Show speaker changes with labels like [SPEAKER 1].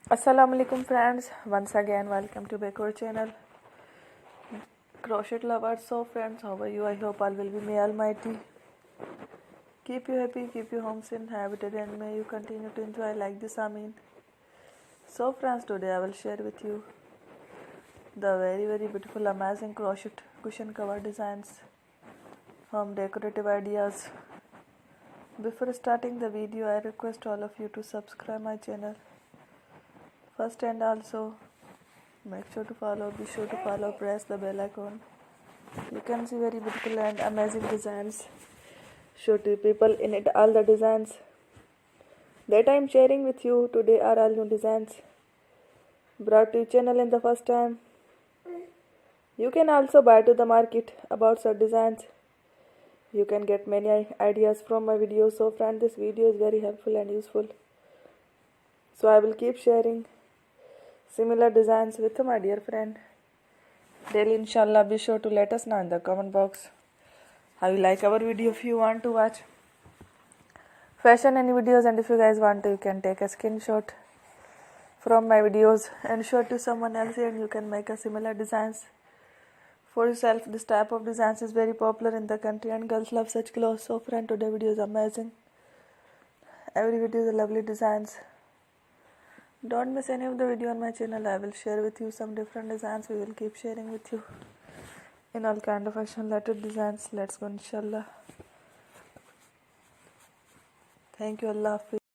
[SPEAKER 1] Assalamu alaikum friends, once again welcome to back our channel crochet lovers. So friends, how are you? I hope all will be may almighty keep you happy, keep you homes inhabited, and may you continue to enjoy like this. Amin. So friends, today I will share with you the very beautiful amazing crochet cushion cover designs, home decorative ideas. Before starting the video, I request all of you to subscribe my channel first, and also be sure to follow, press the bell icon. You can see very beautiful and amazing designs. Show to people in it. All the designs that I am sharing with you today are all new designs brought to your channel in the first time. You can also buy to the market about such designs. You can get many ideas from my videos. So friend, this video is very helpful and useful. So I will keep sharing similar designs with my dear friend daily, inshallah. Be sure to let us know in the comment box how you like our video. If you want to watch fashion any videos, and if you guys want to, you can take a screenshot from my videos and show it to someone else, and you can make a similar designs for yourself. This type of designs is very popular in the country and girls love such clothes. So friend, today video is amazing. Every video is a lovely designs. Don't miss any of the video on my channel. I will share with you some different designs. We will keep sharing with you in all kind of fashion related designs. Let's go, inshallah. Thank you, Allah Hafiz.